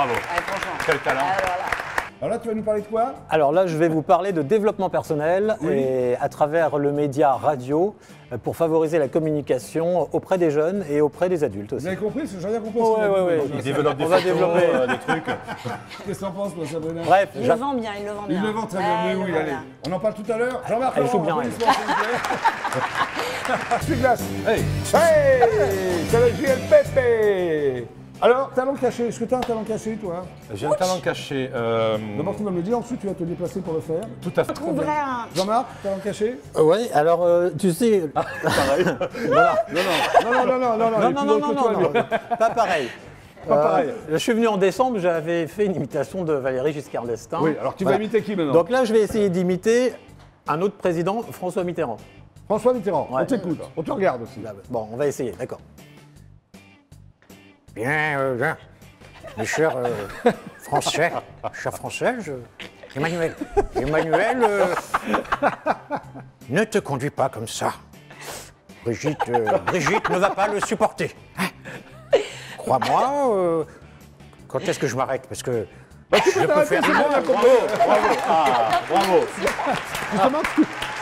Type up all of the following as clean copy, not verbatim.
Bravo. franchement. Quel talent. Alors là, tu vas nous parler de quoi? Alors là, je vais vous parler de développement personnel et à travers le média radio pour favoriser la communication auprès des jeunes et auprès des adultes aussi. Vous avez compris? J'ai rien compris. Ouais. Il développe des On va photos, développer. des trucs. Qu'est-ce que t'en penses, toi, Sabrina? Bref, Il le vend bien, il le vend bien. Il le vend très bien, mais oui, allez. On en parle tout à l'heure. Jean-Marc, Elle joue bien, elle. Essuie-glace. Hey, c'est le JLPP. Alors, talent caché. Est-ce que tu as un talent caché, toi? J'ai un talent caché. D'abord, tu vas me le dire, ensuite tu vas te déplacer pour le faire. Tout à fait. Trouverait un... Jean-Marc, talent caché? oui, alors tu sais. Pareil. Non. Pas pareil. Pas pareil. Je suis venu en décembre, j'avais fait une imitation de Valéry Giscard d'Estaing. Oui, alors tu vas imiter qui maintenant? Donc là, je vais essayer d'imiter un autre président, François Mitterrand. François Mitterrand, Ouais. on t'écoute, on te regarde aussi. Bon, on va essayer, d'accord. Bien, mes chers Français, Emmanuel, ne te conduis pas comme ça. Brigitte ne va pas le supporter. Hein? Crois-moi, quand est-ce que je m'arrête? Parce que Tu peux t'arrêter, c'est bon, on a compris. Bravo. Justement,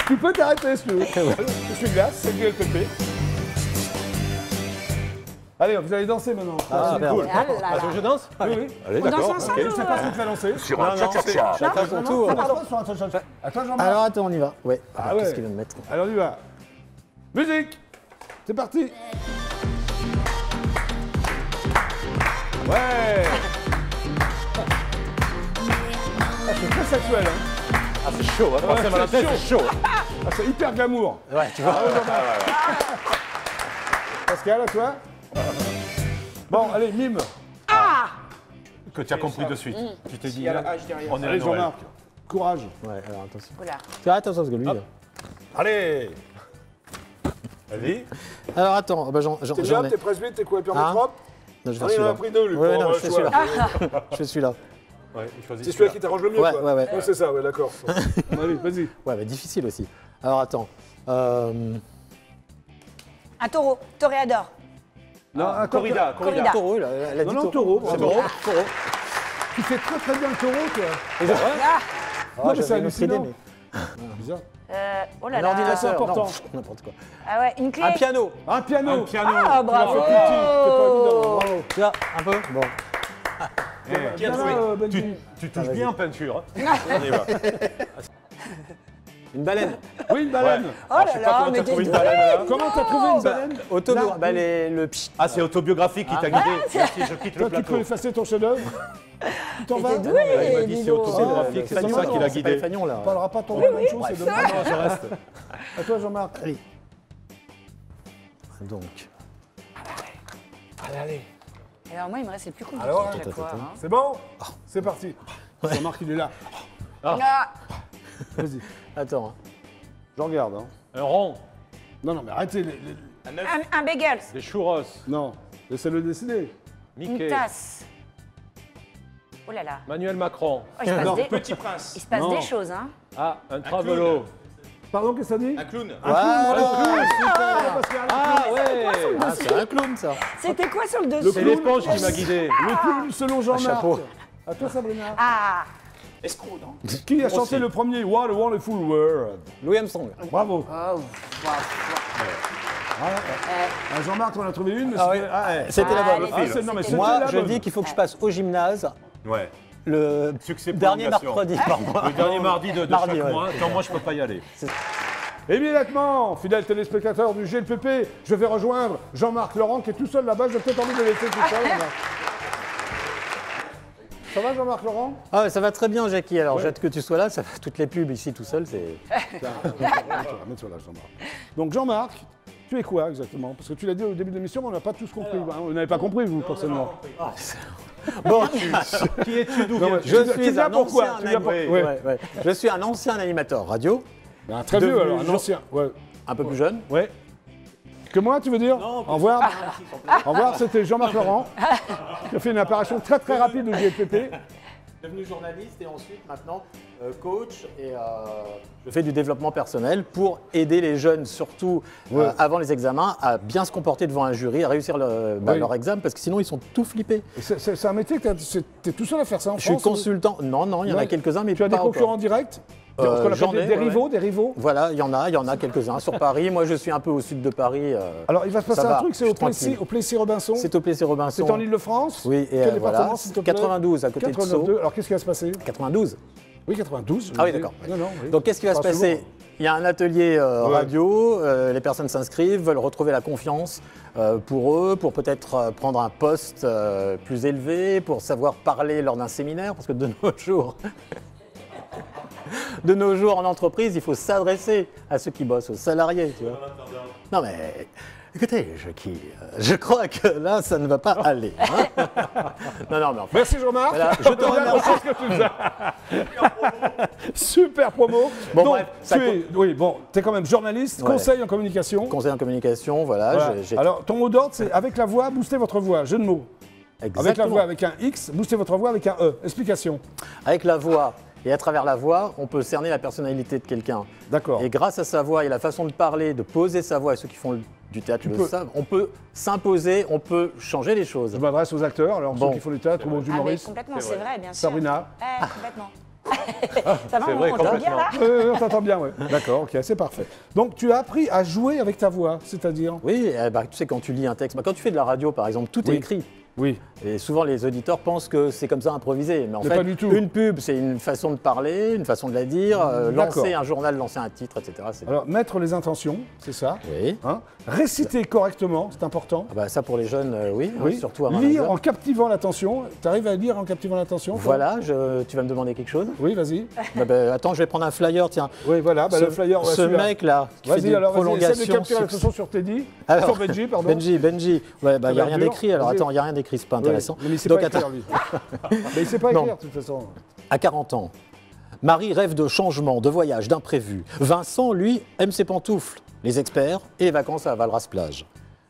tu peux t'arrêter si tu veux. Essuie-glace, c'est le JLPP. Allez, vous allez danser maintenant. Ah, c'est merde. cool. Ah là là. Ah, je danse? Oui. Allez, On danse d'accord. ensemble Je sais pas si tu vas danser. Sur un cha-cha-cha. chacun son tour. À toi, Jean-Marc. Alors attends, on y va. Ouais. Ah ouais. Qu'est-ce qu'il vient de mettre? Alors, on y va. Musique. C'est parti. Ouais. Ah, c'est très sexuel, hein. Ah, c'est chaud. Hein. Forcément, la tête, c'est chaud. Ah, c'est hyper glamour. Ouais, tu vois. Pascal, à toi. Bon, allez, mime. Que tu as compris de suite. Tu t'es dit, Il y a la hache derrière. on est à Allez, Noël. Jean-Marc. Courage. Ouais, alors attention. Oula. Tu arrêtes, attention, parce que lui. Allez. Vas-y. Alors attends, bah, j'en T'es ai. bien, t'es presbyte, t'es quoi, hyper Hein? métrope? Non, je Ah, vais il en a celui-là. pris deux, lui. Ouais, pour non, avoir je fais le choix. celui-là. Je fais celui-là. Ouais, il choisit C'est celui-là qui t'arrange le mieux, Ouais, quoi. ouais. Ouais, c'est ça, ouais, d'accord. Allez, vas-y. Ouais, bah difficile aussi. Alors attends. Un taureau. Toréador. Non, un Corrida. Corrida. Taureau, là, elle a dit Non, taureau. C'est bravo. bon. Tu fais très très bien le taureau, toi. Ah, Non, mais c'est j'avais une autre idée, hallucinant. mais. Bizarre. oh là Un là. ordinateur, c'est important. non, n'importe quoi. Ah ouais, une clé. Un piano. Un piano. Un piano. Ah, Tu l'as bravo. fait petit, c'est pas évident. Bravo. Tu vois, un peu. Bon. Viens là, Benji. Tu touches bien en peinture. Hein. On y va. Une baleine. Oui, une baleine. Oh là là, mais T'as trouvé t'es une baleine là. Comment t'as trouvé une baleine? Autobio. Là, Bah, le pchit. Ah, c'est autobiographique qui t'a guidé. Merci, je quitte Toi, le tu peux plateau. effacer ton chef-d'œuvre? Tu t'en vas? t'es doué, Il m'a dit c'est Dino. autobiographique, c'est comme ça qu'il a C'est pas le guidé. fagnon, là. On parlera pas ton même chose, c'est dommage. Non, je reste. À toi, Jean-Marc. Allez. Donc. Allez. Alors moi, il me reste les plus compliqués Alors, à chaque fois. hein. C'est bon? C'est parti. Jean-Marc, il est là. Ah, Vas-y. Attends. Je regarde. Hein. Un rond, Non, non, mais arrêtez. un bagel. des churros, Non, laissez-le décider. Une Mickey, tasse. Oh là là. Manuel Macron. Oh, il se passe, Non, des... Petit prince. il se passe Non. des choses, hein. Ah, un travelo. Pardon, qu'est-ce que ça dit? Un clown. Ah ouais. Ah, c'est un clown, ça. C'était quoi sur le dessus? C'est l'éponge qui m'a guidé. Le clown selon Jean-Marc. chapeau. À toi, Sabrina. Ah, Escroc, non? Qui a chanté le premier What a Wonderful World? Louis Armstrong. Bravo. oh, Ah, Jean-Marc, on en a trouvé une, mais Ah c'était... oui. Ah, ouais. C'était la bonne. Ah, c'est- non, mais c'était Moi, la je bonne. dis qu'il faut que je passe au gymnase Ouais. le Succès dernier prolongation. mercredi par mois. Le dernier mardi de Mardi, chaque ouais. mois. Tant moi, je peux pas y aller. Immédiatement, fidèle téléspectateur du GLPP, je vais rejoindre Jean-Marc Laurent qui est tout seul là-bas. J'ai peut-être envie de le laisser tout seul. Jean-Marc. Ça va, Jean-Marc Laurent? Ah ouais, ça va très bien, Jackie. Alors, j'attends que tu sois là. Ça fait toutes les pubs ici tout seul, c'est. Tiens, mets-toi là, Jean-Marc. Donc, Jean-Marc, tu es quoi exactement? Parce que tu l'as dit au début de l'émission, mais on n'a pas tous compris. Hein. Vous n'avez pas compris, vous, personnellement. Bon, Qui es-tu, d'où Non, viens-tu? je Tu suis viens un pourquoi? ancien Tu viens pour- animateur. ouais. Ouais. Je suis un ancien animateur radio, Un très vieux, Devenu alors, un Jean- ancien. Ouais. un peu plus jeune. Ouais. Que moi, tu veux dire? Au revoir. Au revoir, c'était Jean-Marc Laurent qui a fait une apparition très très rapide au GLPP. Devenu journaliste et ensuite, maintenant, coach et je fais du développement personnel pour aider les jeunes, surtout avant les examens, à bien se comporter devant un jury, à réussir leur examen, parce que sinon ils sont tout flippés. C'est un métier que tu es tout seul à faire ça en France? Je suis consultant. Non, il y en a quelques-uns, mais tu as des concurrents directs? J'en ai, des rivaux? Voilà, il y en a quelques-uns sur Paris. Moi, je suis un peu au sud de Paris. Alors, il va se passer un truc, c'est au Plessis-Robinson? C'est au Plessis-Robinson. C'est en Île-de-France? Oui, et quel voilà, département, s'il te plaît? 92, à côté de Sceaux. Alors, qu'est-ce qui va se passer? 92. Oui, 92. Ah oui, d'accord. Oui. Donc, qu'est-ce qui va se passer? Il y a un atelier radio, les personnes s'inscrivent, veulent retrouver la confiance pour eux, pour peut-être prendre un poste plus élevé, pour savoir parler lors d'un séminaire, parce que de nos jours en entreprise, il faut s'adresser à ceux qui bossent, aux salariés. Tu vois. Non mais, écoutez, je crois que là, ça ne va pas aller. Hein. non, mais enfin, merci Jean-Marc. Voilà, je te remercie. Super promo. Bon, donc, bref, tu es quand même journaliste, conseil en communication. Conseil en communication, voilà. Alors, ton mot d'ordre, c'est avec la voix, booster votre voix. Jeu de mots. Exactement. Avec la voix avec un X, booster votre voix avec un E. Explication. Avec la voix. Et à travers la voix, on peut cerner la personnalité de quelqu'un. D'accord. Et grâce à sa voix et la façon de parler, de poser sa voix, et ceux qui font du théâtre le savent, on peut s'imposer, on peut changer les choses. Je m'adresse aux acteurs, alors ceux qui font du théâtre ou aux humoristes. Complètement, c'est vrai, bien sûr. Sabrina. Complètement. Ça va, on t'entend bien là? On t'entend bien, oui. D'accord, ok, c'est parfait. Donc tu as appris à jouer avec ta voix, c'est-à-dire? Oui, tu sais, quand tu lis un texte, quand tu fais de la radio par exemple, tout est écrit. Oui. Et souvent, les auditeurs pensent que c'est comme ça improvisé. Mais en fait, pas du tout. Une pub, c'est une façon de parler, une façon de la dire. Lancer un journal, lancer un titre, etc. Alors, mettre les intentions, c'est ça. Oui. Hein? Réciter correctement, c'est important. Ça, pour les jeunes, oui. Surtout à lire en captivant l'attention. Tu arrives à lire en captivant l'attention? Voilà, tu vas me demander quelque chose? Oui, vas-y. Attends, je vais prendre un flyer, tiens. Oui, voilà, le flyer. Ce mec-là, qui fait des prolongations. Essaie de capter l'attention sur Teddy. Sur Benji, pardon. Benji. Ouais, il n'y a rien d'écrit. Alors, attends, il n'y a rien d'écrit, c'est pas intéressant. Mais il sait pas écrire, lui. Mais il sait pas écrire, de toute façon. À 40 ans, Marie rêve de changement, de voyage, d'imprévu. Vincent, lui, aime ses pantoufles, les experts et les vacances à Valras-Plage.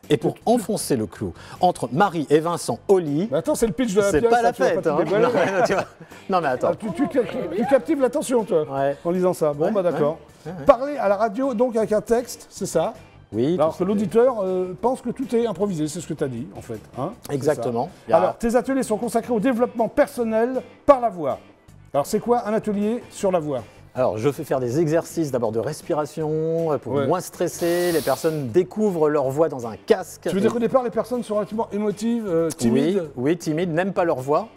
Et pour enfoncer le clou entre Marie et Vincent au lit... Mais attends, c'est le pitch de la pièce. C'est pas la fête. Non, mais attends. Tu captives l'attention, toi, en lisant ça. Bon, d'accord. Parler à la radio, donc avec un texte, c'est ça? Oui. Alors que l'auditeur pense que tout est improvisé, c'est ce que tu as dit, en fait. Hein, exactement. Alors, tes ateliers sont consacrés au développement personnel par la voix. Alors, c'est quoi un atelier sur la voix? Alors, je fais faire des exercices d'abord de respiration pour moins stresser. Les personnes découvrent leur voix dans un casque. Tu veux dire qu'au départ, les personnes sont relativement émotives, timides? Oui, timides, n'aiment pas leur voix.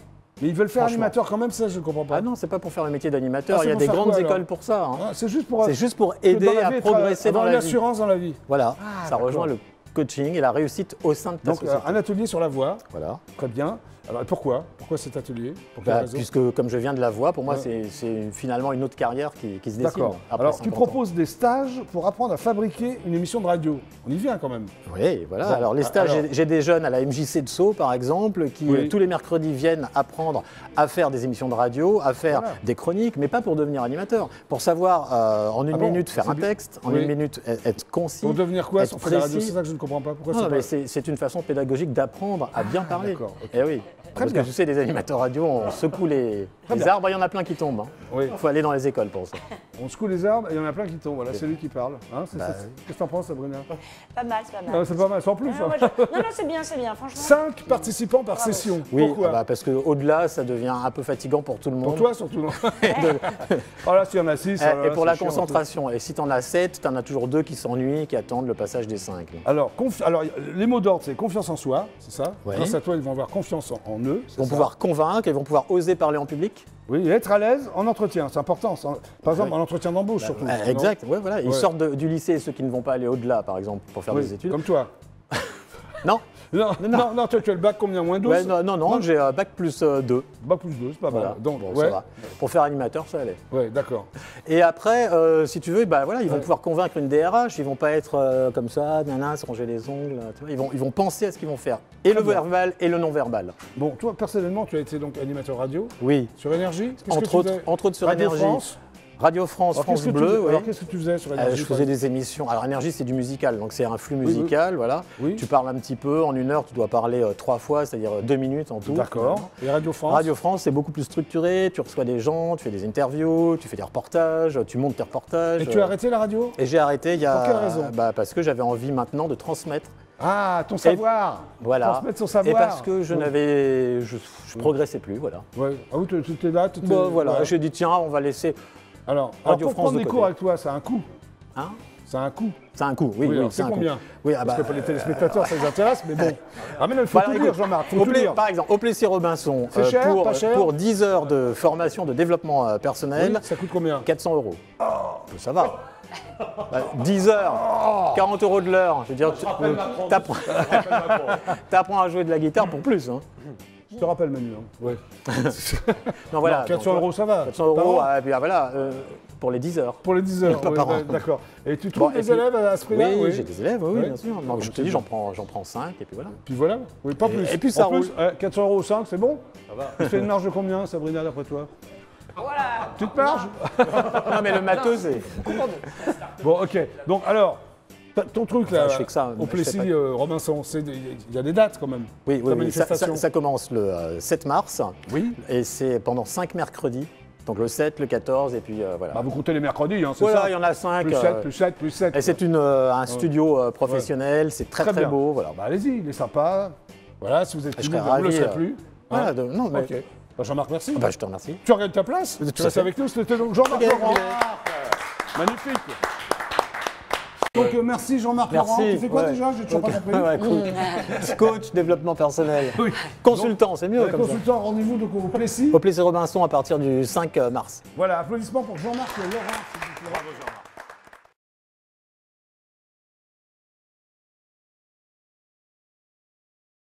Mais ils veulent faire animateur quand même, ça je ne comprends pas. Ah non, c'est pas pour faire le métier d'animateur, il y a des grandes écoles pour ça. Hein. C'est juste pour aider à progresser dans la vie. L'assurance dans la vie. Voilà, ça rejoint le coaching et la réussite au sein de ta société. Donc un atelier sur la voix, voilà. Très bien. Alors pourquoi cet atelier? Puisque comme je viens de la voix, pour moi c'est finalement une autre carrière qui se dessine. D'accord. Alors tu proposes des stages pour apprendre à fabriquer une émission de radio. On y vient quand même. Oui, voilà. Bon, alors les stages, j'ai des jeunes à la MJC de Sceaux par exemple, qui tous les mercredis viennent apprendre à faire des émissions de radio, à faire des chroniques, mais pas pour devenir animateur. Pour savoir en une minute faire un texte, en une minute être concis. Pour devenir quoi être sur la radio? C'est ça que je ne comprends pas. Pourquoi c'est une façon pédagogique d'apprendre à bien parler. Eh oui. Parce que tu sais, les animateurs radio, on secoue les arbres, il y en a plein qui tombent. Il faut aller dans les écoles pour ça. On secoue les arbres et il y en a plein qui tombent. Voilà, c'est lui qui parle. Hein, qu'est-ce que t'en penses, Sabrina? Pas mal, c'est pas mal. C'est pas mal, sans plus. Non, c'est bien, franchement. 5 participants par session. Oui, pourquoi? Parce qu'au-delà, ça devient un peu fatigant pour tout le monde. Pour toi, surtout. Oh là, s'il y en a 6. Et pour la concentration. Et si t'en as 7, t'en as toujours 2 qui s'ennuient, qui attendent le passage des 5. Alors, les mots d'ordre, c'est confiance en soi, c'est ça? Grâce à toi, ils vont avoir confiance en eux. Ils vont pouvoir convaincre, ils vont pouvoir oser parler en public. Oui, et être à l'aise en entretien, c'est important. Par exemple, en entretien d'embauche surtout. Exact, voilà. Ils sortent du lycée, ceux qui ne vont pas aller au-delà, par exemple, pour faire des études. Comme toi. Non. Non, toi, tu as le bac combien? Moins 12? Non, j'ai bac plus 2. Bac plus 2, c'est pas mal. Donc, ça va. Pour faire animateur, ça allait. Oui, d'accord. Et après, si tu veux, ils vont pouvoir convaincre une DRH, ils vont pas être comme ça, se ronger les ongles. Tu vois, ils vont penser à ce qu'ils vont faire. Et le verbal et le non-verbal. Bon, toi, personnellement, tu as été donc animateur radio? Oui. Sur Énergie? Entre autres sur Énergie. Radio France, Alors, France qu'est-ce que Bleu, oui. Alors qu'est-ce que tu faisais sur Énergie? Je faisais des émissions. Alors Énergie, c'est du musical, donc c'est un flux musical, voilà. Oui. Tu parles un petit peu, en 1 heure, tu dois parler 3 fois, c'est-à-dire 2 minutes en tout. D'accord. Et Radio France? Radio France, c'est beaucoup plus structuré, tu reçois des gens, tu fais des interviews, tu fais des reportages, tu montes tes reportages. Et tu as arrêté la radio? Et j'ai arrêté il y a... Pour quelle raison? Parce que j'avais envie maintenant de transmettre. Ah, ton savoir. Voilà. Transmettre son savoir. Et parce que je n'avais... Je progressais plus, voilà. Ouais. Ah oui, tu étais là, Voilà, ouais. j'ai dit tiens, on va laisser... Alors Radio pour France prendre de des côté. cours avec toi, ça a un coût. Hein? Ça a un coût. C'est un coût, oui, Oui, oui, alors, c'est c'est un coût. combien? Oui, Parce que pour les téléspectateurs, ça les intéresse, mais bon. Ah mais non, il faut tout dire, Jean-Marc, faut tout dire. Par exemple, au Plessis-Robinson, C'est cher, pas cher pour 10 heures de formation de développement personnel, Oui, ça coûte combien? 400 €. Ça va. 10 heures, 40 € de l'heure. Je veux dire, t'apprends à jouer de la guitare pour plus. Hein. Je te rappelle Manu. Hein. Ouais. Non, voilà, Non, 400 donc, €, ça va. 400 Par €, an et puis voilà, pour les 10 heures. Pour les 10 heures. Pas Oui, par an. D'accord. Et tu trouves Bon, et des puis- élèves à ce prix-là? Oui, j'ai des élèves, oui, Oui. bien sûr. Donc, je te dis, j'en prends 5 et puis voilà. Puis voilà. Oui, pas plus. Et puis ça En plus, roule. 400 € 5, c'est bon? Ça va. Tu fais une marge de combien, Sabrina, d'après toi? Voilà. Petite marge? Non, mais le matos, c'est... Bon, ok. Donc alors, ton truc là, Je fais que ça, au je fais Plessis Robinson, il y a des dates quand même. Oui, Ta oui, oui. manifestation. Ça commence le 7 mars. Oui. Et c'est pendant 5 mercredis. Donc le 7, le 14 et puis voilà. Bah, vous comptez les mercredis, hein, c'est Voilà, ça? il y en a 5. Plus 7, plus 7, plus 7. Et c'est un studio professionnel, c'est très Très très bien. beau. Voilà. Bah, allez-y, il est sympa. Voilà, si vous êtes Je timide, serais vous ne le ravi, serez plus. Voilà, Hein? non, mais... Ok. Bah, Jean-Marc, merci. Bah, je te remercie. Tu regagnes ta place? Tout Tu à restes fait. avec nous, c'était donc Jean-Marc Ok, Laurent. ok. Magnifique. Donc merci Jean-Marc Laurent. Merci. Tu fais quoi Ouais. déjà? J'ai toujours Ok. pas compris. Ouais, cool. Coach, développement personnel. Oui. Consultant, c'est mieux comme ça. Consultant, rendez-vous donc au Plessis. Au Plessis Robinson à partir du 5 mars. Voilà, applaudissements pour Jean-Marc Laurent, s'il vous plaît.